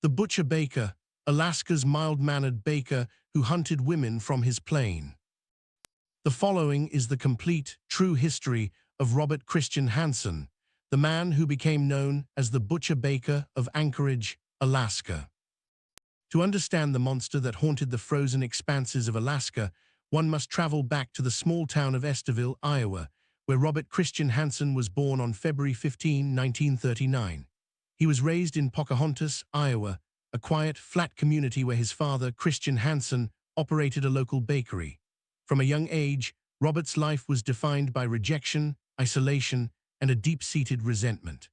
The Butcher Baker, Alaska's mild-mannered baker who hunted women from his plane. The following is the complete, true history of Robert Christian Hansen, the man who became known as the Butcher Baker of Anchorage, Alaska. To understand the monster that haunted the frozen expanses of Alaska, one must travel back to the small town of Estherville, Iowa, where Robert Christian Hansen was born on February 15, 1939. He was raised in Pocahontas, Iowa, a quiet, flat community where his father, Christian Hansen, operated a local bakery. From a young age, Robert's life was defined by rejection, isolation, and a deep-seated resentment.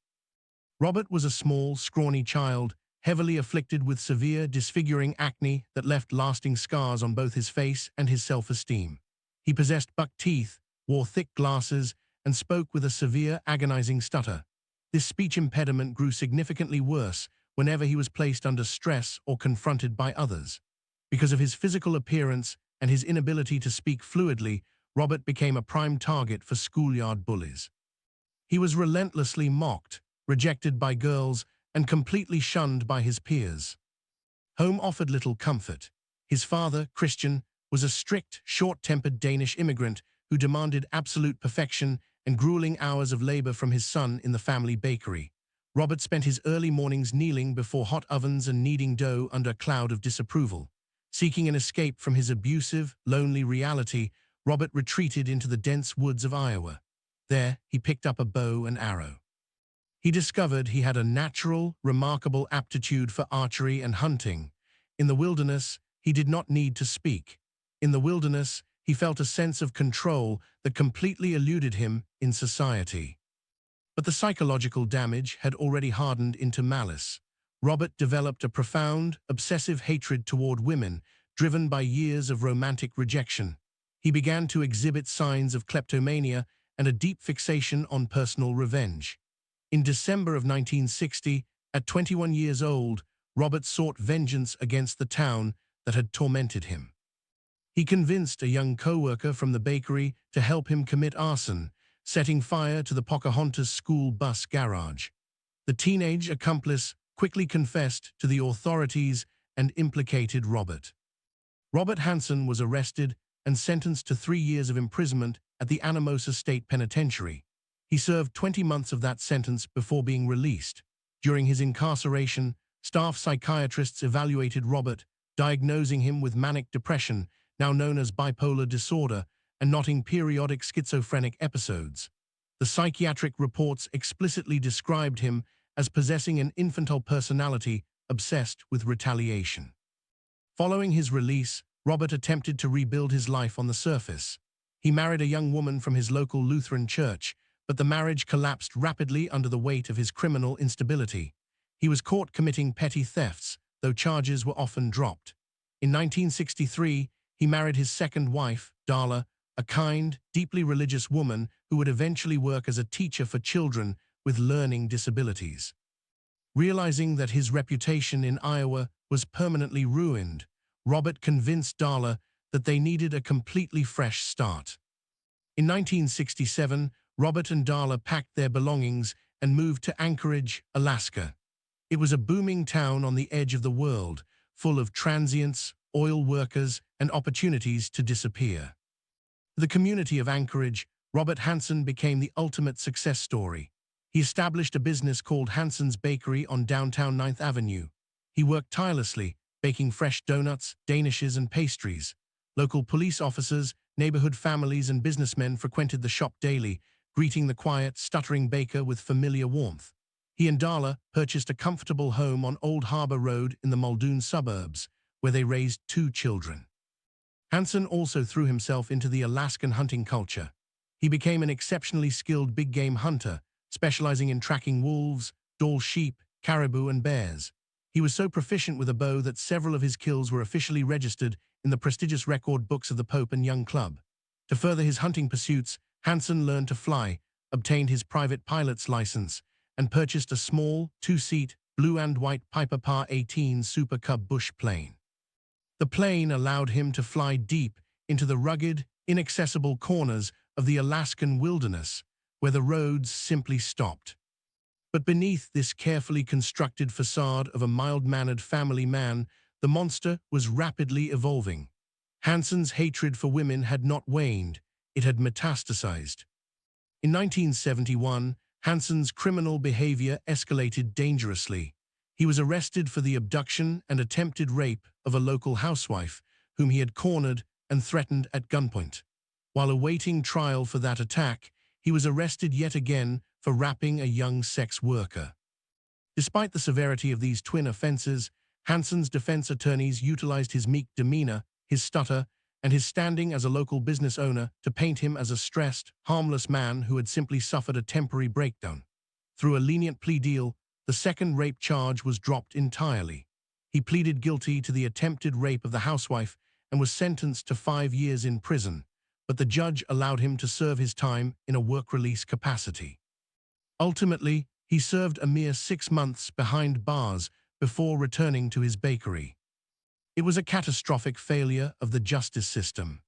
Robert was a small, scrawny child, heavily afflicted with severe, disfiguring acne that left lasting scars on both his face and his self-esteem. He possessed buck teeth, wore thick glasses, and spoke with a severe, agonizing stutter. This speech impediment grew significantly worse whenever he was placed under stress or confronted by others. Because of his physical appearance and his inability to speak fluidly, Robert became a prime target for schoolyard bullies. He was relentlessly mocked, rejected by girls, and completely shunned by his peers. Home offered little comfort. His father, Christian, was a strict, short-tempered Danish immigrant who demanded absolute perfection and grueling hours of labor from his son in the family bakery. Robert spent his early mornings kneeling before hot ovens and kneading dough under a cloud of disapproval. Seeking an escape from his abusive, lonely reality, Robert retreated into the dense woods of Iowa. There, he picked up a bow and arrow. He discovered he had a natural, remarkable aptitude for archery and hunting. In the wilderness, he did not need to speak. In the wilderness, he felt a sense of control that completely eluded him in society. But the psychological damage had already hardened into malice. Robert developed a profound, obsessive hatred toward women, driven by years of romantic rejection. He began to exhibit signs of kleptomania and a deep fixation on personal revenge. In December of 1960, at 21 years old, Robert sought vengeance against the town that had tormented him. He convinced a young co-worker from the bakery to help him commit arson, setting fire to the Pocahontas school bus garage. The teenage accomplice quickly confessed to the authorities and implicated Robert. Robert Hansen was arrested and sentenced to 3 years of imprisonment at the Anamosa State Penitentiary. He served 20 months of that sentence before being released. During his incarceration, staff psychiatrists evaluated Robert, diagnosing him with manic depression, now known as bipolar disorder, and noting periodic schizophrenic episodes. The psychiatric reports explicitly described him as possessing an infantile personality obsessed with retaliation. Following his release, Robert attempted to rebuild his life on the surface. He married a young woman from his local Lutheran church, but the marriage collapsed rapidly under the weight of his criminal instability. He was caught committing petty thefts, though charges were often dropped. In 1963, he married his second wife, Darla, a kind, deeply religious woman who would eventually work as a teacher for children with learning disabilities. Realizing that his reputation in Iowa was permanently ruined, Robert convinced Darla that they needed a completely fresh start. In 1967, Robert and Darla packed their belongings and moved to Anchorage, Alaska. It was a booming town on the edge of the world, full of transients, oil workers, and opportunities to disappear. The community of Anchorage, Robert Hansen became the ultimate success story. He established a business called Hansen's Bakery on downtown 9th Avenue. He worked tirelessly, baking fresh donuts, danishes, and pastries. Local police officers, neighborhood families, and businessmen frequented the shop daily, greeting the quiet, stuttering baker with familiar warmth. He and Darla purchased a comfortable home on Old Harbor Road in the Muldoon suburbs, where they raised 2 children. Hansen also threw himself into the Alaskan hunting culture. He became an exceptionally skilled big-game hunter, specializing in tracking wolves, Dall sheep, caribou, and bears. He was so proficient with a bow that several of his kills were officially registered in the prestigious record books of the Pope and Young Club. To further his hunting pursuits, Hansen learned to fly, obtained his private pilot's license, and purchased a small, 2-seat, blue and white Piper Pa 18 Super Cub bush plane. The plane allowed him to fly deep into the rugged, inaccessible corners of the Alaskan wilderness, where the roads simply stopped. But beneath this carefully constructed facade of a mild-mannered family man, the monster was rapidly evolving. Hansen's hatred for women had not waned, it had metastasized. In 1971, Hansen's criminal behavior escalated dangerously. He was arrested for the abduction and attempted rape of a local housewife, whom he had cornered and threatened at gunpoint. While awaiting trial for that attack, he was arrested yet again for raping a young sex worker. Despite the severity of these twin offenses, Hansen's defense attorneys utilized his meek demeanor, his stutter, and his standing as a local business owner to paint him as a stressed, harmless man who had simply suffered a temporary breakdown. Through a lenient plea deal, the second rape charge was dropped entirely. He pleaded guilty to the attempted rape of the housewife and was sentenced to 5 years in prison, but the judge allowed him to serve his time in a work-release capacity. Ultimately, he served a mere 6 months behind bars before returning to his bakery. It was a catastrophic failure of the justice system.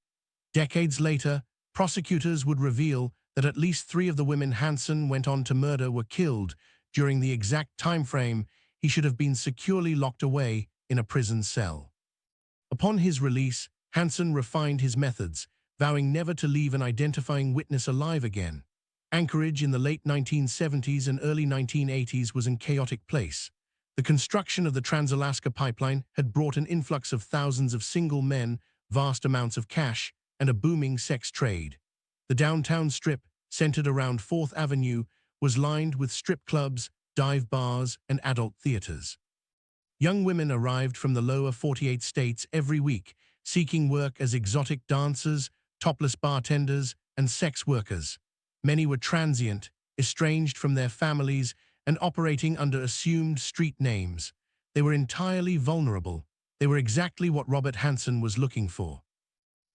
Decades later, prosecutors would reveal that at least 3 of the women Hansen went on to murder were killed during the exact time frame he should have been securely locked away in a prison cell. Upon his release, Hansen refined his methods, vowing never to leave an identifying witness alive again. Anchorage in the late 1970s and early 1980s was a chaotic place. The construction of the Trans-Alaska Pipeline had brought an influx of thousands of single men, vast amounts of cash, and a booming sex trade. The downtown strip, centered around 4th Avenue, was lined with strip clubs, dive bars, and adult theaters. Young women arrived from the lower 48 states every week, seeking work as exotic dancers, topless bartenders, and sex workers. Many were transient, estranged from their families, and operating under assumed street names. They were entirely vulnerable. They were exactly what Robert Hansen was looking for.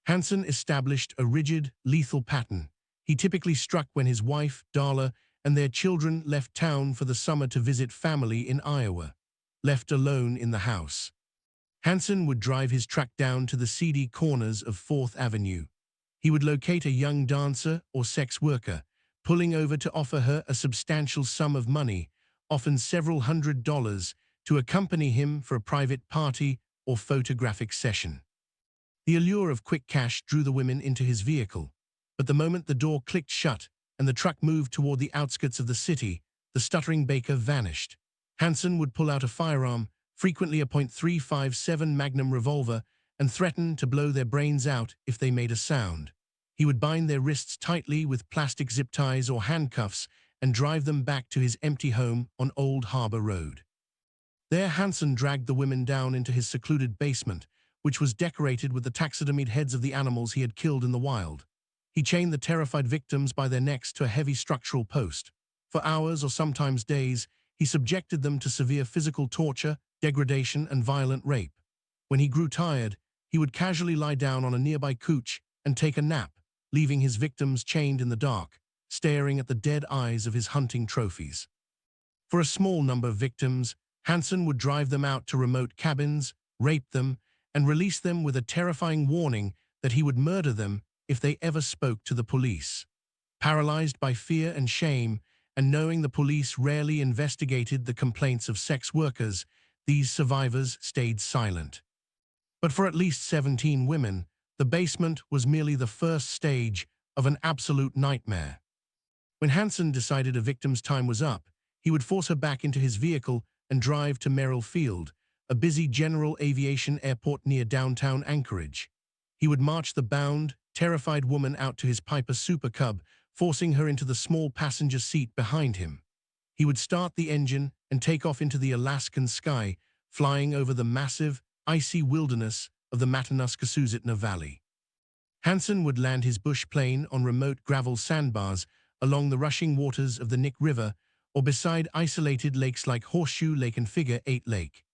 Hansen established a rigid, lethal pattern. He typically struck when his wife, Darla, and their children left town for the summer to visit family in Iowa, left alone in the house. Hansen would drive his truck down to the seedy corners of 4th Avenue. He would locate a young dancer or sex worker, pulling over to offer her a substantial sum of money, often several $100s, to accompany him for a private party or photographic session. The allure of quick cash drew the women into his vehicle, but the moment the door clicked shut and the truck moved toward the outskirts of the city, the stuttering baker vanished. Hansen would pull out a firearm, frequently a .357 Magnum revolver, and threaten to blow their brains out if they made a sound. He would bind their wrists tightly with plastic zip ties or handcuffs and drive them back to his empty home on Old Harbor Road. There, Hansen dragged the women down into his secluded basement, which was decorated with the taxidermied heads of the animals he had killed in the wild. He chained the terrified victims by their necks to a heavy structural post. For hours or sometimes days, he subjected them to severe physical torture, degradation, and violent rape. When he grew tired, he would casually lie down on a nearby couch and take a nap, leaving his victims chained in the dark, staring at the dead eyes of his hunting trophies. For a small number of victims, Hansen would drive them out to remote cabins, rape them, and release them with a terrifying warning that he would murder them if they ever spoke to the police. Paralyzed by fear and shame, and knowing the police rarely investigated the complaints of sex workers, these survivors stayed silent. But for at least 17 women, the basement was merely the first stage of an absolute nightmare. When Hansen decided a victim's time was up, he would force her back into his vehicle and drive to Merrill Field, a busy general aviation airport near downtown Anchorage. He would march the bound, terrified woman out to his Piper Super Cub, forcing her into the small passenger seat behind him. He would start the engine and take off into the Alaskan sky, flying over the massive, icy wilderness of the Matanuska-Susitna Valley. Hansen would land his bush plane on remote gravel sandbars along the rushing waters of the Knik River or beside isolated lakes like Horseshoe Lake and Figure 8 Lake.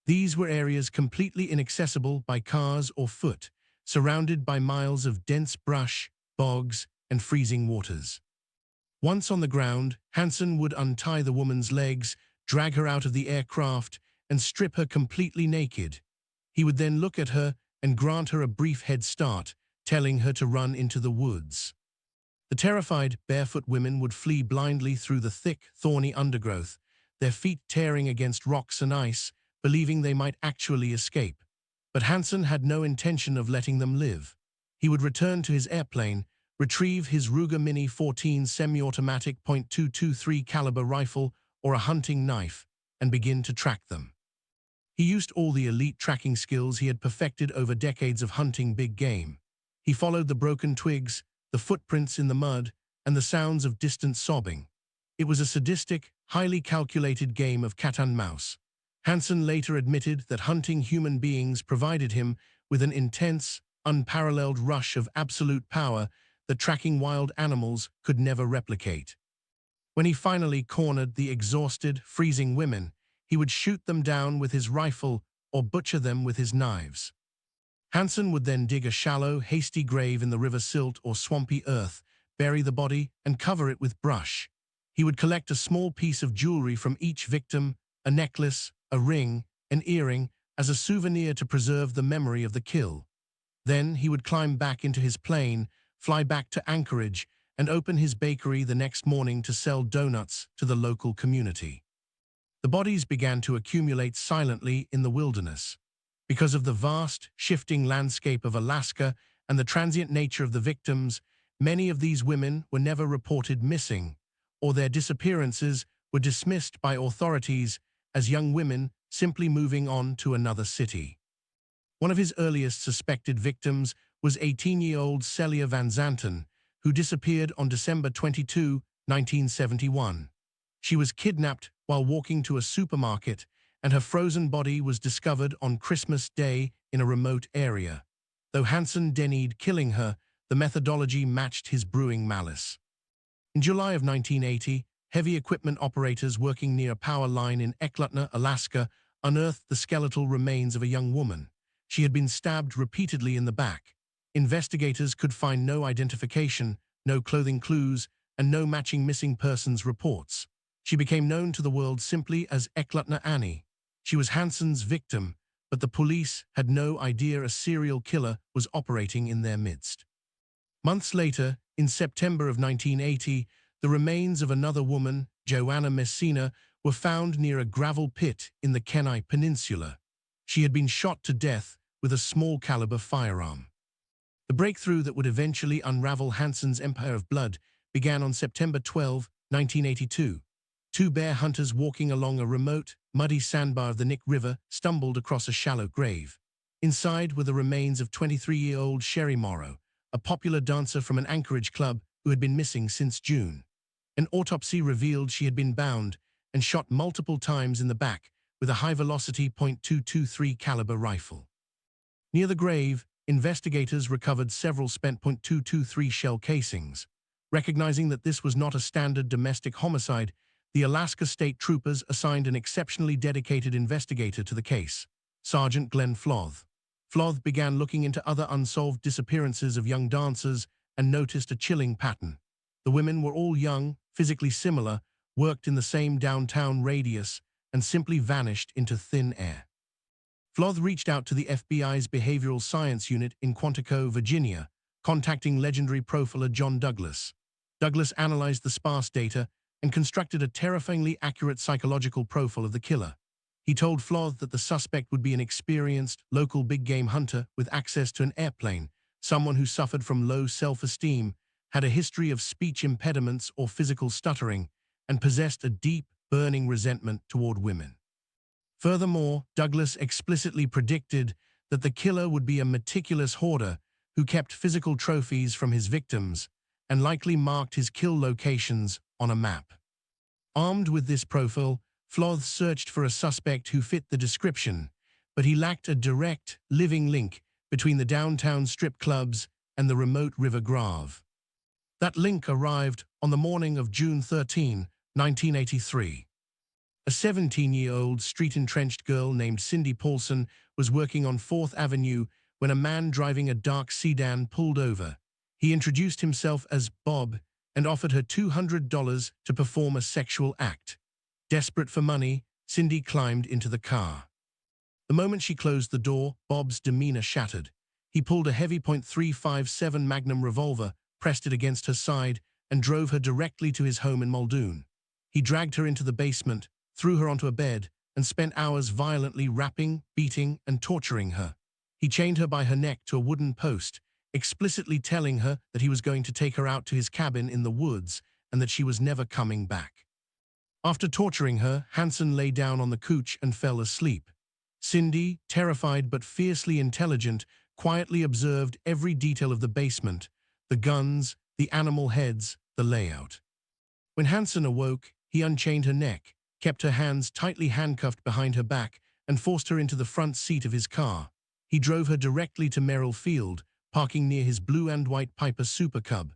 These were areas completely inaccessible by cars or foot, surrounded by miles of dense brush, bogs, and freezing waters. Once on the ground, Hansen would untie the woman's legs, drag her out of the aircraft, and strip her completely naked. He would then look at her and grant her a brief head start, telling her to run into the woods. The terrified, barefoot women would flee blindly through the thick, thorny undergrowth, their feet tearing against rocks and ice, believing they might actually escape. But Hansen had no intention of letting them live. He would return to his airplane, retrieve his Ruger Mini 14 semi-automatic .223 caliber rifle or a hunting knife, and begin to track them. He used all the elite tracking skills he had perfected over decades of hunting big game. He followed the broken twigs, the footprints in the mud, and the sounds of distant sobbing. It was a sadistic, highly calculated game of cat and mouse. Hansen later admitted that hunting human beings provided him with an intense, unparalleled rush of absolute power that tracking wild animals could never replicate. When he finally cornered the exhausted, freezing women, he would shoot them down with his rifle or butcher them with his knives. Hansen would then dig a shallow, hasty grave in the river silt or swampy earth, bury the body, and cover it with brush. He would collect a small piece of jewelry from each victim, a necklace, a ring, an earring, as a souvenir to preserve the memory of the kill. Then he would climb back into his plane, fly back to Anchorage, and open his bakery the next morning to sell donuts to the local community. The bodies began to accumulate silently in the wilderness. Because of the vast, shifting landscape of Alaska and the transient nature of the victims, many of these women were never reported missing, or their disappearances were dismissed by authorities as young women simply moving on to another city. One of his earliest suspected victims was 18-year-old Celia Van Zanten, who disappeared on December 22, 1971. She was kidnapped while walking to a supermarket, and her frozen body was discovered on Christmas Day in a remote area. Though Hansen denied killing her, the methodology matched his brewing malice. In July of 1980, heavy equipment operators working near a power line in Escalation, Alaska, unearthed the skeletal remains of a young woman. She had been stabbed repeatedly in the back. Investigators could find no identification, no clothing clues, and no matching missing persons reports. She became known to the world simply as Escalation Annie. She was Hansen's victim, but the police had no idea a serial killer was operating in their midst. Months later, in September of 1980, the remains of another woman, Joanna Messina, were found near a gravel pit in the Kenai Peninsula. She had been shot to death with a small-caliber firearm. The breakthrough that would eventually unravel Hansen's empire of blood began on September 12, 1982. Two bear hunters walking along a remote, muddy sandbar of the Knik River stumbled across a shallow grave. Inside were the remains of 23-year-old Sherry Morrow, a popular dancer from an Anchorage club who had been missing since June. An autopsy revealed she had been bound and shot multiple times in the back with a high-velocity .223 caliber rifle. Near the grave, investigators recovered several spent .223 shell casings. Recognizing that this was not a standard domestic homicide, the Alaska State Troopers assigned an exceptionally dedicated investigator to the case, Sergeant Glenn Floth. Floth began looking into other unsolved disappearances of young dancers and noticed a chilling pattern. The women were all young, physically similar, worked in the same downtown radius, and simply vanished into thin air. Floth reached out to the FBI's Behavioral Science Unit in Quantico, Virginia, contacting legendary profiler John Douglas. Douglas analyzed the sparse data and constructed a terrifyingly accurate psychological profile of the killer. He told Floth that the suspect would be an experienced, local big-game hunter with access to an airplane, someone who suffered from low self-esteem, had a history of speech impediments or physical stuttering, and possessed a deep, burning resentment toward women. Furthermore, Douglas explicitly predicted that the killer would be a meticulous hoarder who kept physical trophies from his victims and likely marked his kill locations on a map. Armed with this profile, Floth searched for a suspect who fit the description, but he lacked a direct, living link between the downtown strip clubs and the remote River Grave. That link arrived on the morning of June 13, 1983. A 17-year-old street-entrenched girl named Cindy Paulson was working on 4th Avenue when a man driving a dark sedan pulled over. He introduced himself as Bob and offered her $200 to perform a sexual act. Desperate for money, Cindy climbed into the car. The moment she closed the door, Bob's demeanor shattered. He pulled a heavy .357 Magnum revolver pressed it against her side, and drove her directly to his home in Muldoon. He dragged her into the basement, threw her onto a bed, and spent hours violently rapping, beating, and torturing her. He chained her by her neck to a wooden post, explicitly telling her that he was going to take her out to his cabin in the woods and that she was never coming back. After torturing her, Hansen lay down on the couch and fell asleep. Cindy, terrified but fiercely intelligent, quietly observed every detail of the basement, the guns, the animal heads, the layout. When Hansen awoke, he unchained her neck, kept her hands tightly handcuffed behind her back, and forced her into the front seat of his car. He drove her directly to Merrill Field, parking near his blue and white Piper Super Cub.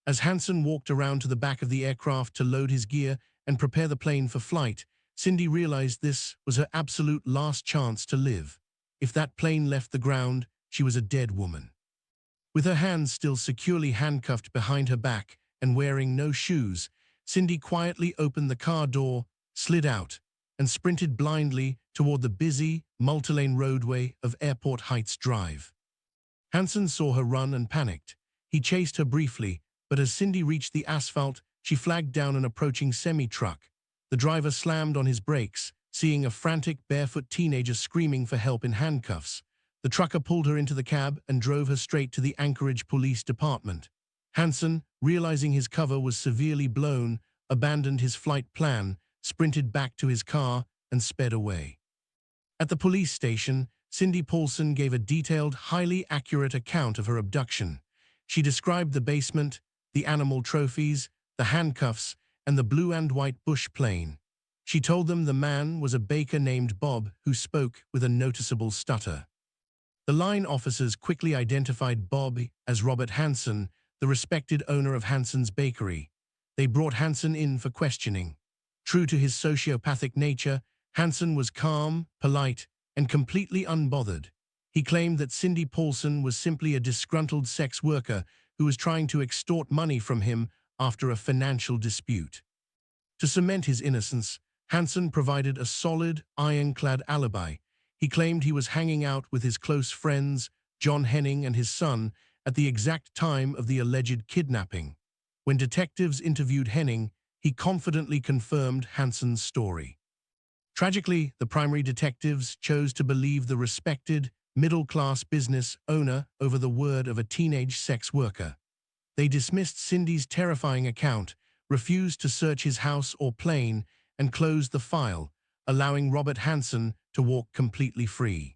As Hansen walked around to the back of the aircraft to load his gear and prepare the plane for flight, Cindy realized this was her absolute last chance to live. If that plane left the ground, she was a dead woman. With her hands still securely handcuffed behind her back and wearing no shoes, Cindy quietly opened the car door, slid out, and sprinted blindly toward the busy, multi-lane roadway of Airport Heights Drive. Hansen saw her run and panicked. He chased her briefly, but as Cindy reached the asphalt, she flagged down an approaching semi-truck. The driver slammed on his brakes, seeing a frantic, barefoot teenager screaming for help in handcuffs. The trucker pulled her into the cab and drove her straight to the Anchorage Police Department. Hansen, realizing his cover was severely blown, abandoned his flight plan, sprinted back to his car, and sped away. At the police station, Cindy Paulson gave a detailed, highly accurate account of her abduction. She described the basement, the animal trophies, the handcuffs, and the blue and white bush plane. She told them the man was a baker named Bob who spoke with a noticeable stutter. The line officers quickly identified Bob as Robert Hansen, the respected owner of Hansen's Bakery. They brought Hansen in for questioning. True to his sociopathic nature, Hansen was calm, polite, and completely unbothered. He claimed that Cindy Paulson was simply a disgruntled sex worker who was trying to extort money from him after a financial dispute. To cement his innocence, Hansen provided a solid, ironclad alibi. He claimed he was hanging out with his close friends, John Henning and his son, at the exact time of the alleged kidnapping. When detectives interviewed Henning, he confidently confirmed Hansen's story. Tragically, the primary detectives chose to believe the respected, middle-class business owner over the word of a teenage sex worker. They dismissed Cindy's terrifying account, refused to search his house or plane, and closed the file, allowing Robert Hansen to walk completely free.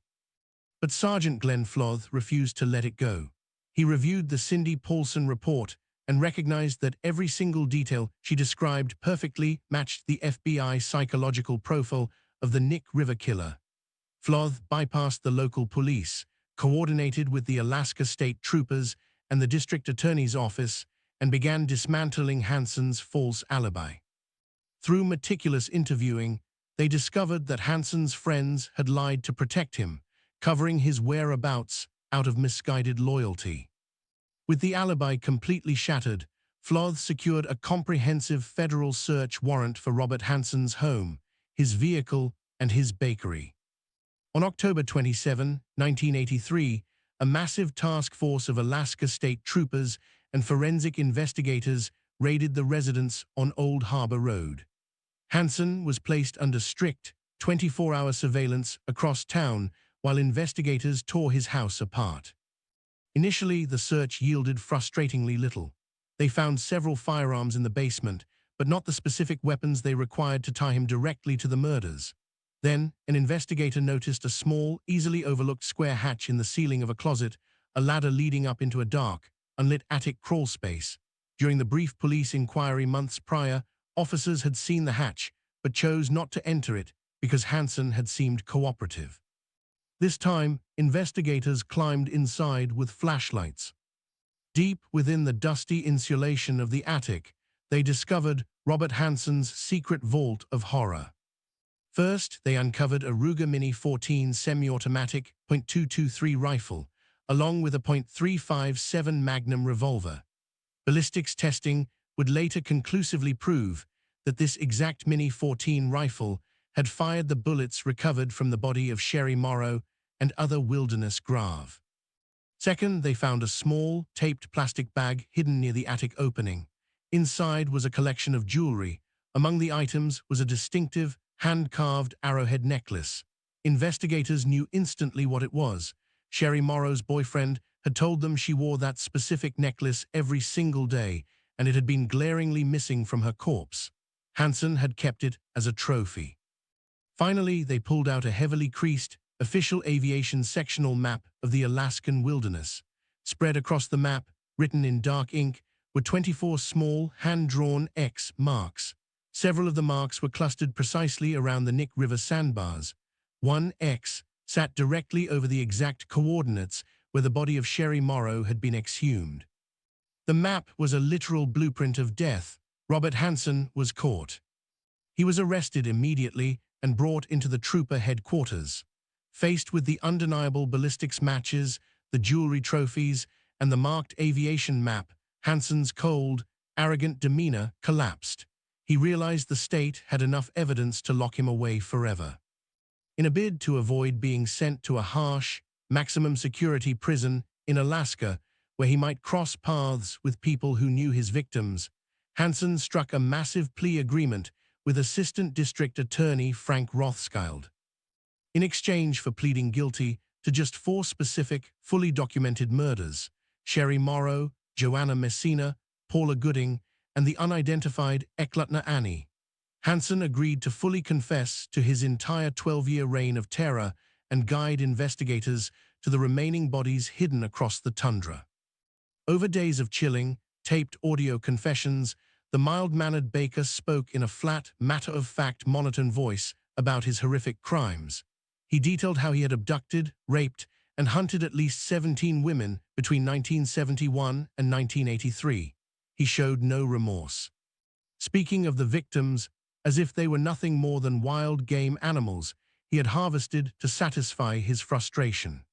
But Sergeant Glenn Floth refused to let it go. He reviewed the Cindy Paulson report and recognized that every single detail she described perfectly matched the FBI psychological profile of the Knik River killer. Floth bypassed the local police, coordinated with the Alaska State Troopers and the District Attorney's Office, and began dismantling Hansen's false alibi. Through meticulous interviewing, they discovered that Hansen's friends had lied to protect him, covering his whereabouts out of misguided loyalty. With the alibi completely shattered, Floth secured a comprehensive federal search warrant for Robert Hansen's home, his vehicle, and his bakery. On October 27, 1983, a massive task force of Alaska State Troopers and forensic investigators raided the residence on Old Harbor Road. Hansen was placed under strict, 24-hour surveillance across town while investigators tore his house apart. Initially, the search yielded frustratingly little. They found several firearms in the basement, but not the specific weapons they required to tie him directly to the murders. Then, an investigator noticed a small, easily overlooked square hatch in the ceiling of a closet, a ladder leading up into a dark, unlit attic crawl space. During the brief police inquiry months prior, officers had seen the hatch, but chose not to enter it because Hansen had seemed cooperative. This time, investigators climbed inside with flashlights. Deep within the dusty insulation of the attic, they discovered Robert Hansen's secret vault of horror. First, they uncovered a Ruger Mini 14 semi-automatic .223 rifle, along with a .357 Magnum revolver. Ballistics testing would later conclusively prove that this exact Mini 14 rifle had fired the bullets recovered from the body of Sherry Morrow and other wilderness grave. Second, they found a small, taped plastic bag hidden near the attic opening. Inside was a collection of jewelry. Among the items was a distinctive, hand-carved arrowhead necklace. Investigators knew instantly what it was. Sherry Morrow's boyfriend had told them she wore that specific necklace every single day, and it had been glaringly missing from her corpse. Hansen had kept it as a trophy. Finally, they pulled out a heavily creased, official aviation sectional map of the Alaskan wilderness. Spread across the map, written in dark ink, were 24 small, hand-drawn X marks. Several of the marks were clustered precisely around the Knik River sandbars. One X sat directly over the exact coordinates where the body of Sherry Morrow had been exhumed. The map was a literal blueprint of death. Robert Hansen was caught. He was arrested immediately and brought into the trooper headquarters. Faced with the undeniable ballistics matches, the jewelry trophies, and the marked aviation map, Hansen's cold, arrogant demeanor collapsed. He realized the state had enough evidence to lock him away forever. In a bid to avoid being sent to a harsh, maximum security prison in Alaska, where he might cross paths with people who knew his victims, Hansen struck a massive plea agreement with Assistant District Attorney Frank Rothschild. In exchange for pleading guilty to just 4 specific, fully documented murders, Sherry Morrow, Joanna Messina, Paula Gooding, and the unidentified Eklutna Annie, Hansen agreed to fully confess to his entire 12-year reign of terror and guide investigators to the remaining bodies hidden across the tundra. Over days of chilling, taped audio confessions, the mild-mannered Baker spoke in a flat, matter-of-fact monotone voice about his horrific crimes. He detailed how he had abducted, raped, and hunted at least 17 women between 1971 and 1983. He showed no remorse. Speaking of the victims, as if they were nothing more than wild game animals he had harvested to satisfy his frustration.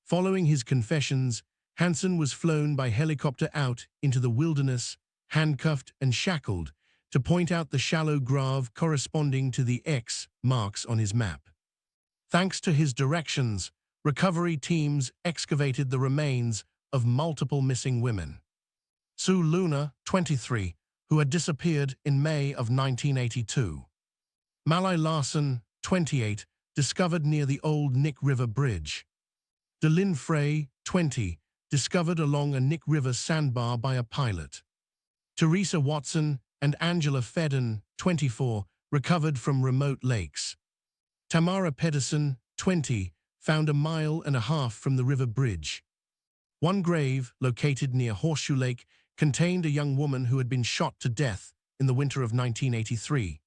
Following his confessions, Hansen was flown by helicopter out into the wilderness, handcuffed and shackled, to point out the shallow grave corresponding to the X marks on his map. Thanks to his directions, recovery teams excavated the remains of multiple missing women. Sue Luna, 23, who had disappeared in May of 1982. Malai Larson, 28, discovered near the old Knik River Bridge. DeLynn Frey, 20, discovered along a Knik River sandbar by a pilot. Teresa Watson and Angela Fedden, 24, recovered from remote lakes. Tamara Pedersen, 20, found a mile and a half from the river bridge. One grave, located near Horseshoe Lake, contained a young woman who had been shot to death in the winter of 1983.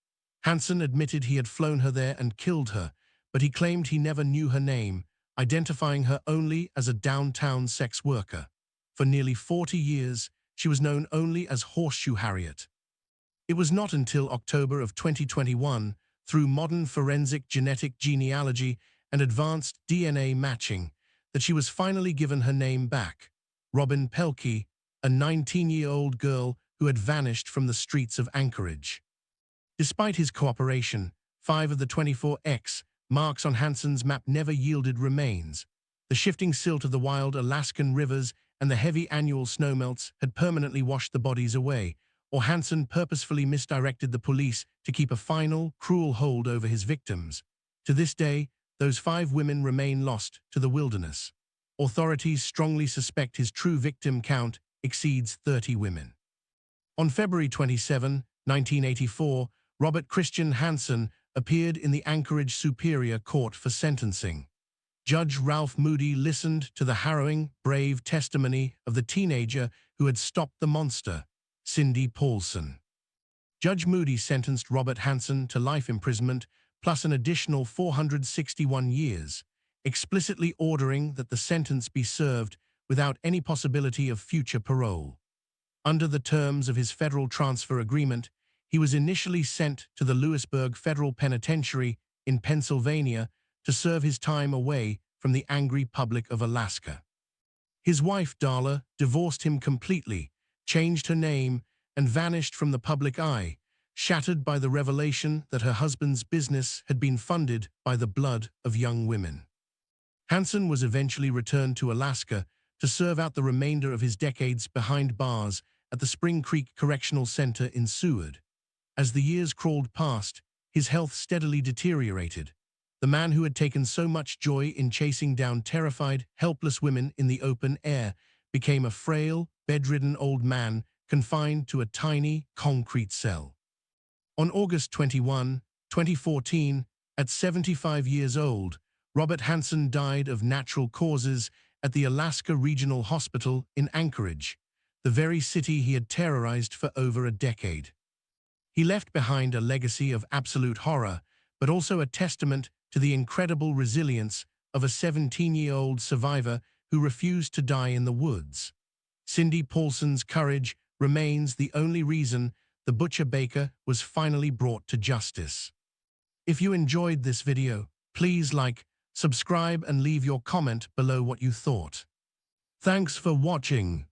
Hansen admitted he had flown her there and killed her, but he claimed he never knew her name, identifying her only as a downtown sex worker. For nearly 40 years, she was known only as Horseshoe Harriet. It was not until October of 2021, through modern forensic genetic genealogy and advanced DNA matching, that she was finally given her name back, Robin Pelkey, a 19-year-old girl who had vanished from the streets of Anchorage. Despite his cooperation, 5 of the 24 X marks on Hansen's map never yielded remains. The shifting silt of the wild Alaskan rivers and the heavy annual snowmelts had permanently washed the bodies away, or Hansen purposefully misdirected the police to keep a final, cruel hold over his victims. To this day, those 5 women remain lost to the wilderness. Authorities strongly suspect his true victim count exceeds 30 women. On February 27, 1984, Robert Christian Hansen appeared in the Anchorage Superior Court for sentencing. Judge Ralph Moody listened to the harrowing, brave testimony of the teenager who had stopped the monster, Cindy Paulson. Judge Moody sentenced Robert Hansen to life imprisonment plus an additional 461 years, explicitly ordering that the sentence be served without any possibility of future parole. Under the terms of his federal transfer agreement, he was initially sent to the Lewisburg Federal Penitentiary in Pennsylvania to serve his time away from the angry public of Alaska. His wife, Darla, divorced him completely, changed her name, and vanished from the public eye, shattered by the revelation that her husband's business had been funded by the blood of young women. Hansen was eventually returned to Alaska, to serve out the remainder of his decades behind bars at the Spring Creek Correctional Center in Seward. As the years crawled past, his health steadily deteriorated. The man who had taken so much joy in chasing down terrified, helpless women in the open air became a frail, bedridden old man confined to a tiny, concrete cell. On August 21, 2014, at 75 years old, Robert Hansen died of natural causes at the Alaska Regional Hospital in Anchorage, the very city he had terrorized for over a decade. He left behind a legacy of absolute horror, but also a testament to the incredible resilience of a 17-year-old survivor who refused to die in the woods. Cindy Paulson's courage remains the only reason the butcher baker was finally brought to justice. If you enjoyed this video, please like, subscribe and leave your comment below what you thought. Thanks for watching.